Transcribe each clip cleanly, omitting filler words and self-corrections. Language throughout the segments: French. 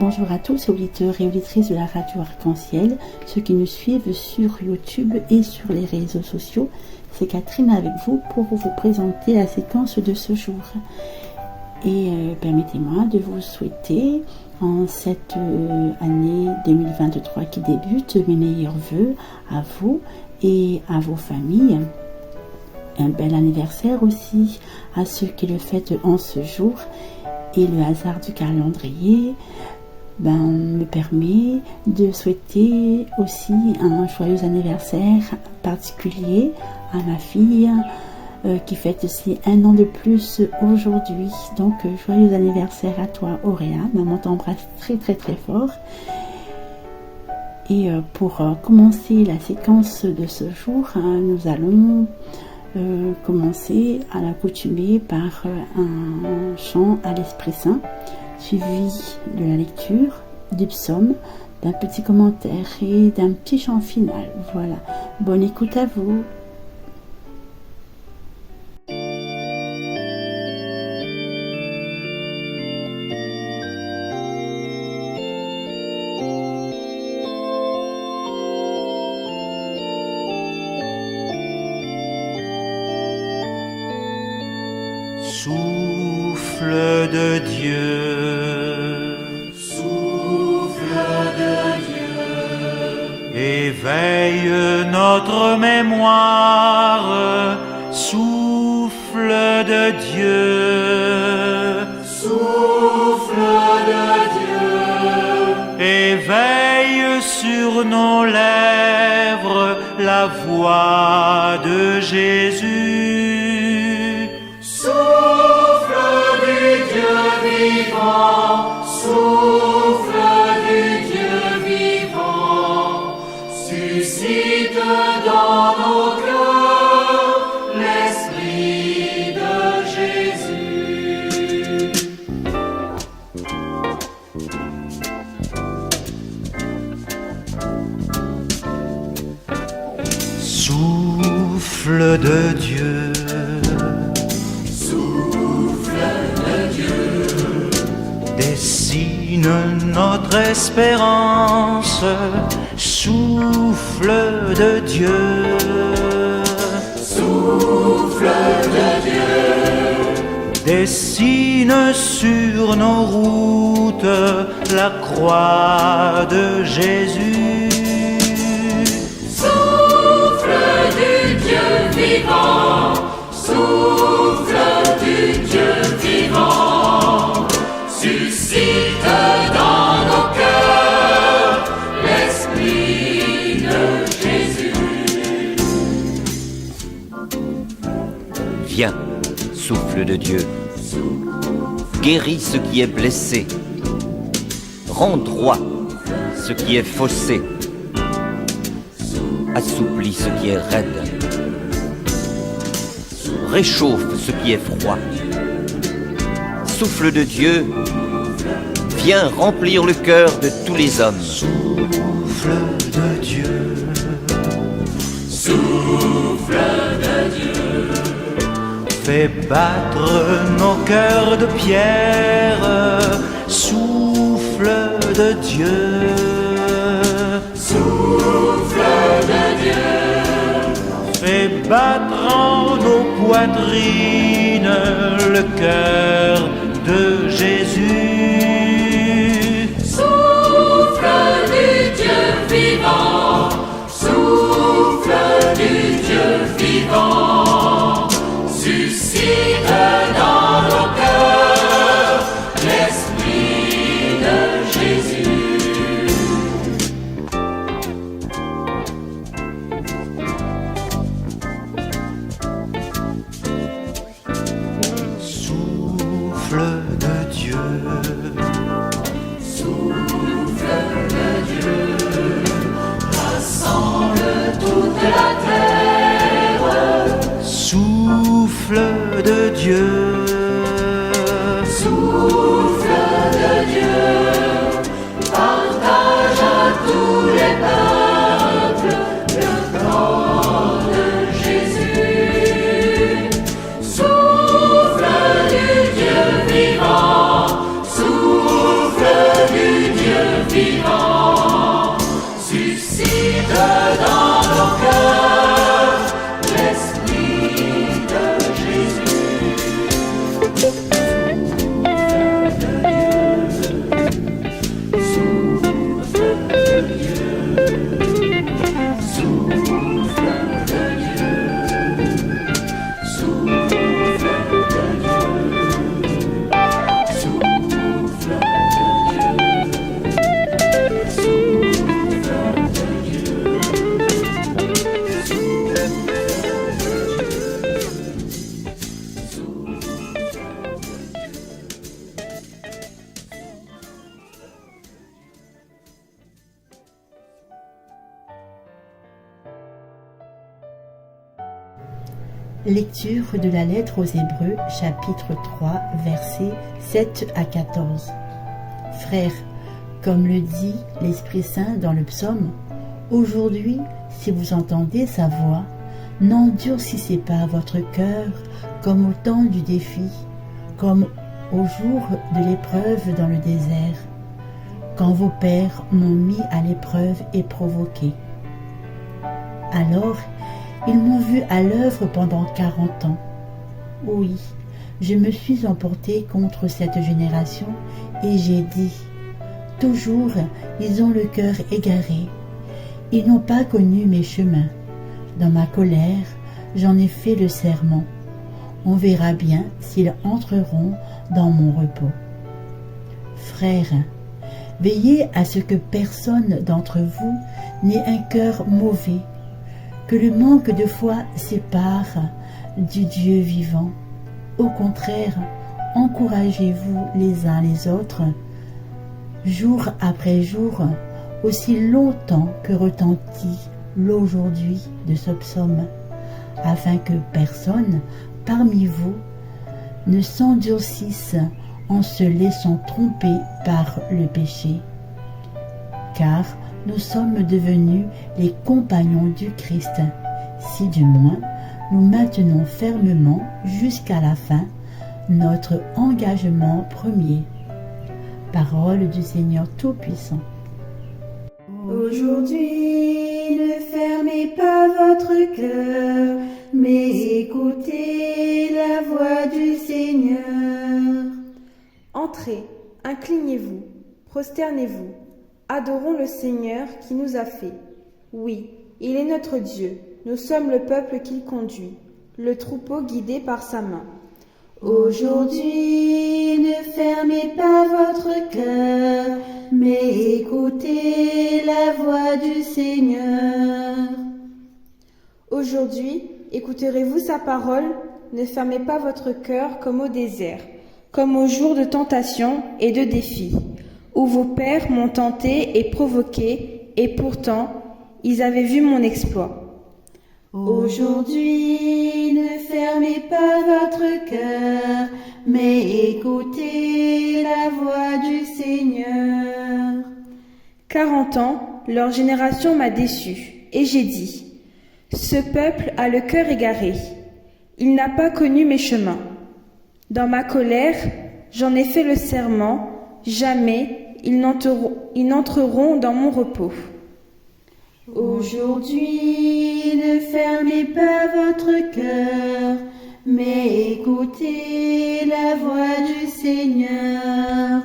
bonjour à tous, auditeurs et auditrices de la radio Arc-en-Ciel, ceux qui nous suivent sur YouTube et sur les réseaux sociaux. C'est Catherine avec vous pour vous présenter la séquence de ce jour. Et permettez-moi de vous souhaiter en cette année 2023 qui débute mes meilleurs vœux à vous et à vos familles. Un bel anniversaire aussi à ceux qui le fêtent en ce jour. Et le hasard du calendrier me permet de souhaiter aussi un joyeux anniversaire particulier à ma fille qui fête aussi un an de plus aujourd'hui. Donc joyeux anniversaire à toi Auréa, maman t'embrasse très très très fort. Et pour commencer la séquence de ce jour, nous allons commencer à l'accoutumée par un chant à l'Esprit Saint, suivi de la lecture du psaume, d'un petit commentaire et d'un petit chant final. Voilà, bonne écoute à vous. Souffle de Dieu, éveille notre mémoire, souffle de Dieu, éveille sur nos lèvres la voix de Jésus. Souffle du Dieu vivant, suscite dans nos cœurs l'Esprit de Jésus. Souffle de Dieu, dessine notre espérance, souffle de Dieu, dessine sur nos routes la croix de Jésus. Souffle du Dieu vivant, souffle du Dieu vivant, suscite dans nos cœurs l'Esprit de Jésus. Viens, souffle de Dieu, guéris ce qui est blessé, rends droit ce qui est faussé, assouplis ce qui est raide, réchauffe ce qui est froid. Souffle de Dieu, viens remplir le cœur de tous les hommes. Souffle de Dieu, Souffle de Dieu, fais battre nos cœurs de pierre, souffle de Dieu, souffle de Dieu, fais battre en nos poitrines le cœur de Jésus. souffle du Dieu vivant, souffle du Dieu vivant, suscite dans nos cœurs l'Esprit de Jésus. Souffle de Dieu, rassemble toute la terre, souffle de Dieu, souffle de Dieu, partage à tous les peuples le plan de Jésus. Souffle du Dieu vivant, souffle du Dieu Lecture de la lettre aux Hébreux, chapitre 3, versets 7 à 14. Frères, comme le dit l'Esprit Saint dans le psaume, aujourd'hui, si vous entendez sa voix, n'endurcissez pas votre cœur comme au temps du défi, comme au jour de l'épreuve dans le désert, quand vos pères m'ont mis à l'épreuve et provoqué. Alors, ils m'ont vu à l'œuvre pendant 40 ans. Oui, je me suis emporté contre cette génération et j'ai dit, toujours ils ont le cœur égaré, ils n'ont pas connu mes chemins. Dans ma colère, j'en ai fait le serment. On verra bien s'ils entreront dans mon repos. Frères, veillez à ce que personne d'entre vous n'ait un cœur mauvais, que le manque de foi sépare du Dieu vivant. Au contraire, encouragez-vous les uns les autres, jour après jour, aussi longtemps que retentit l'aujourd'hui de ce psaume, afin que personne parmi vous ne s'endurcisse en se laissant tromper par le péché. Car nous sommes devenus les compagnons du Christ, si du moins nous maintenons fermement jusqu'à la fin notre engagement premier. Parole du Seigneur Tout-Puissant. Aujourd'hui, ne fermez pas votre cœur, mais écoutez la voix du Seigneur. Entrez, inclinez-vous, prosternez-vous, adorons le Seigneur qui nous a fait. Oui, il est notre Dieu, nous sommes le peuple qu'il conduit, le troupeau guidé par sa main. Aujourd'hui, ne fermez pas votre cœur, mais écoutez la voix du Seigneur. Aujourd'hui, écouterez-vous sa parole, ne fermez pas votre cœur comme au désert, comme au jour de tentation et de défi, où vos pères m'ont tenté et provoqué, et pourtant, ils avaient vu mon exploit. Aujourd'hui, ne fermez pas votre cœur, mais écoutez la voix du Seigneur. 40 ans, leur génération m'a déçu, et j'ai dit, ce peuple a le cœur égaré, il n'a pas connu mes chemins. Dans ma colère, j'en ai fait le serment, jamais ils n'entreront dans mon repos. Aujourd'hui, ne fermez pas votre cœur, mais écoutez la voix du Seigneur.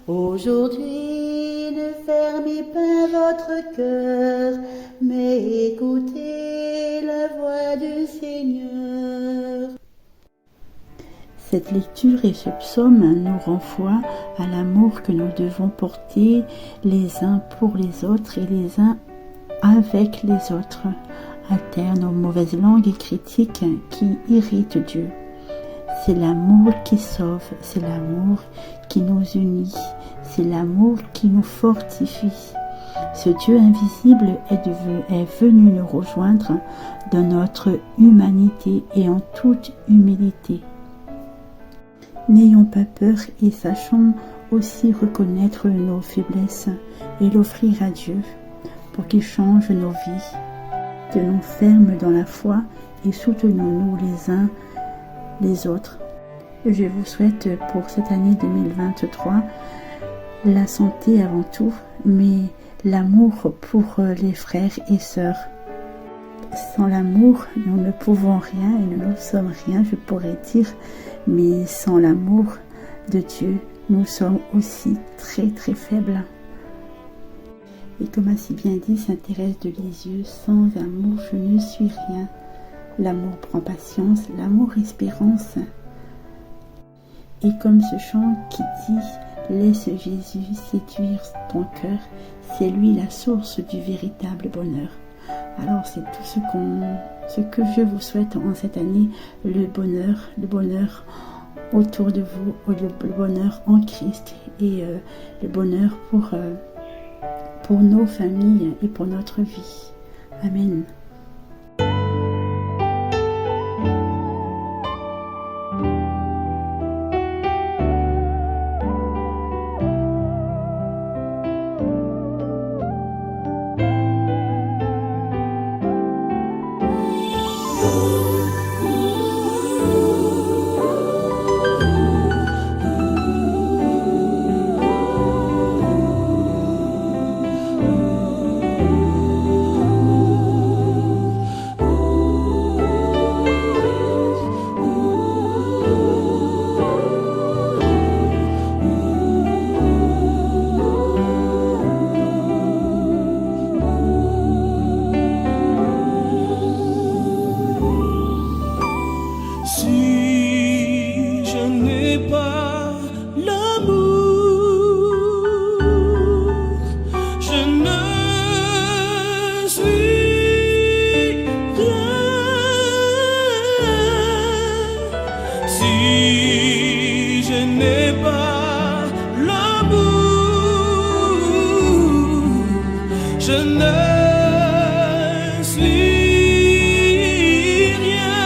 Aujourd'hui, ne fermez pas votre cœur, mais écoutez la voix du Seigneur. Cette lecture et ce psaume nous renvoient à l'amour que nous devons porter les uns pour les autres et les uns avec les autres, alterne aux mauvaises langues et critiques qui irritent Dieu. C'est l'amour qui sauve, c'est l'amour qui nous unit, c'est l'amour qui nous fortifie. Ce Dieu invisible est venu nous rejoindre dans notre humanité et en toute humilité. N'ayons pas peur et sachons aussi reconnaître nos faiblesses et l'offrir à Dieu pour qu'il change nos vies. Tenons ferme dans la foi et soutenons-nous les uns les autres. Je vous souhaite pour cette année 2023 la santé avant tout, mais l'amour pour les frères et sœurs. Sans l'amour, nous ne pouvons rien et nous ne sommes rien, je pourrais dire, mais sans l'amour de Dieu, nous sommes aussi très très faibles. Et comme a si bien dit saint Thérèse de Lisieux, sans amour je ne suis rien. L'amour prend patience, l'amour espérance. Et comme ce chant qui dit « Laisse Jésus séduire ton cœur », c'est lui la source du véritable bonheur. Alors c'est tout ce que je vous souhaite en cette année, le bonheur autour de vous, le bonheur en Christ et le bonheur pour nos familles et pour notre vie. Amen. Si je n'ai pas l'amour, je ne suis rien. Si je n'ai pas l'amour, je ne suis rien.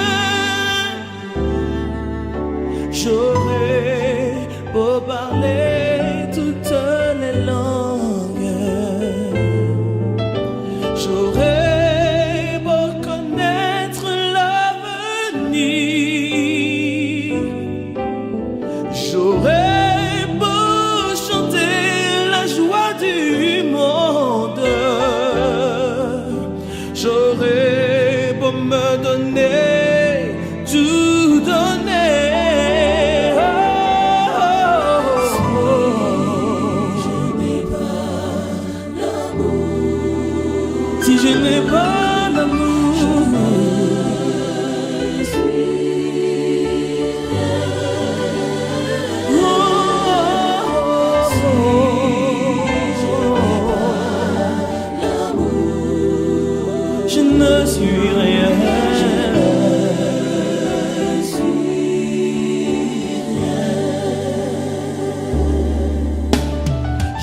J'aurais beau parler toutes les langues, j'aurais beau connaître l'avenir, j'aurais beau chanter la joie du monde, j'aurais beau me donner, tout donner. Si je n'ai pas l'amour, je ne suis rien.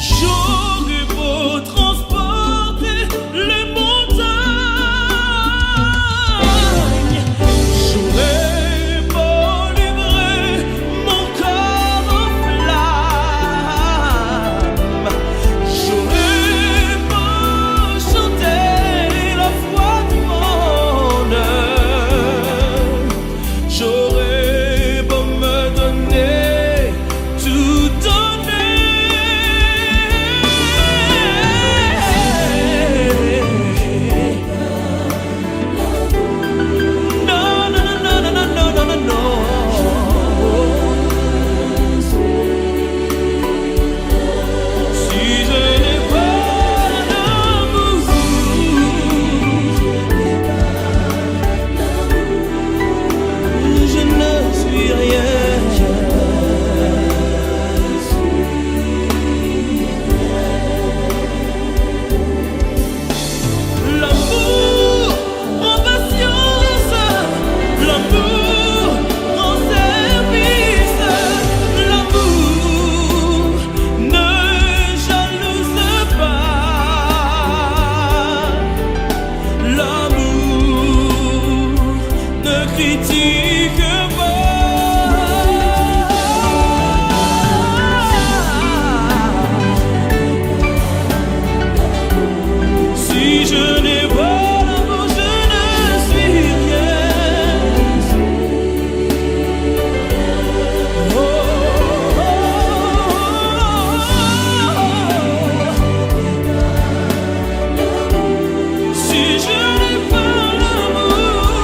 J'aurais beau transporter les montagnes, j'aurais beau livrer mon corps en flammes, j'aurais beau chanter la foi du monde, j'aurais beau me donner, tout donner. Non, non, non, non, non, non, non, non, non. Si je n'ai pas d'amour, je ne suis rien. L'amour en patience, l'amour en service, l'amour ne jalouse pas, l'amour ne critique pas. Si je n'ai pas l'amour, je ne suis rien. Oh, oh, oh. Si je n'ai pas l'amour,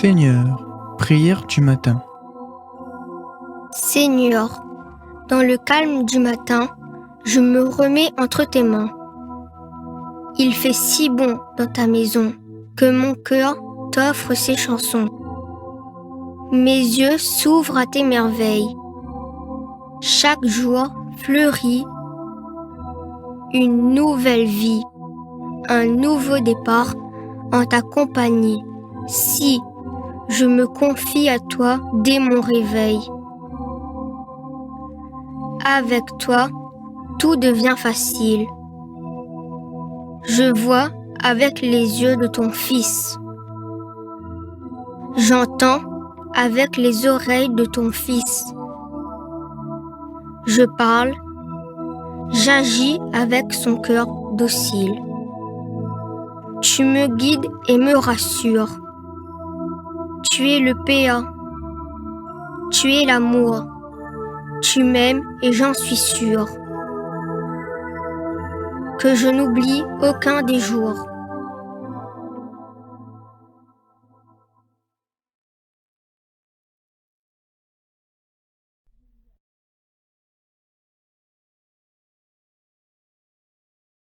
Seigneur, prière du matin. Seigneur, dans le calme du matin, je me remets entre tes mains. Il fait si bon dans ta maison que mon cœur t'offre ses chansons. Mes yeux s'ouvrent à tes merveilles. Chaque jour fleurit une nouvelle vie, un nouveau départ en ta compagnie. Si je me confie à toi dès mon réveil. Avec toi, tout devient facile. Je vois avec les yeux de ton Fils. J'entends avec les oreilles de ton Fils. Je parle, j'agis avec son cœur docile. Tu me guides et me rassures. Tu es le péa, tu es l'amour, tu m'aimes et j'en suis sûre. Que je n'oublie aucun des jours.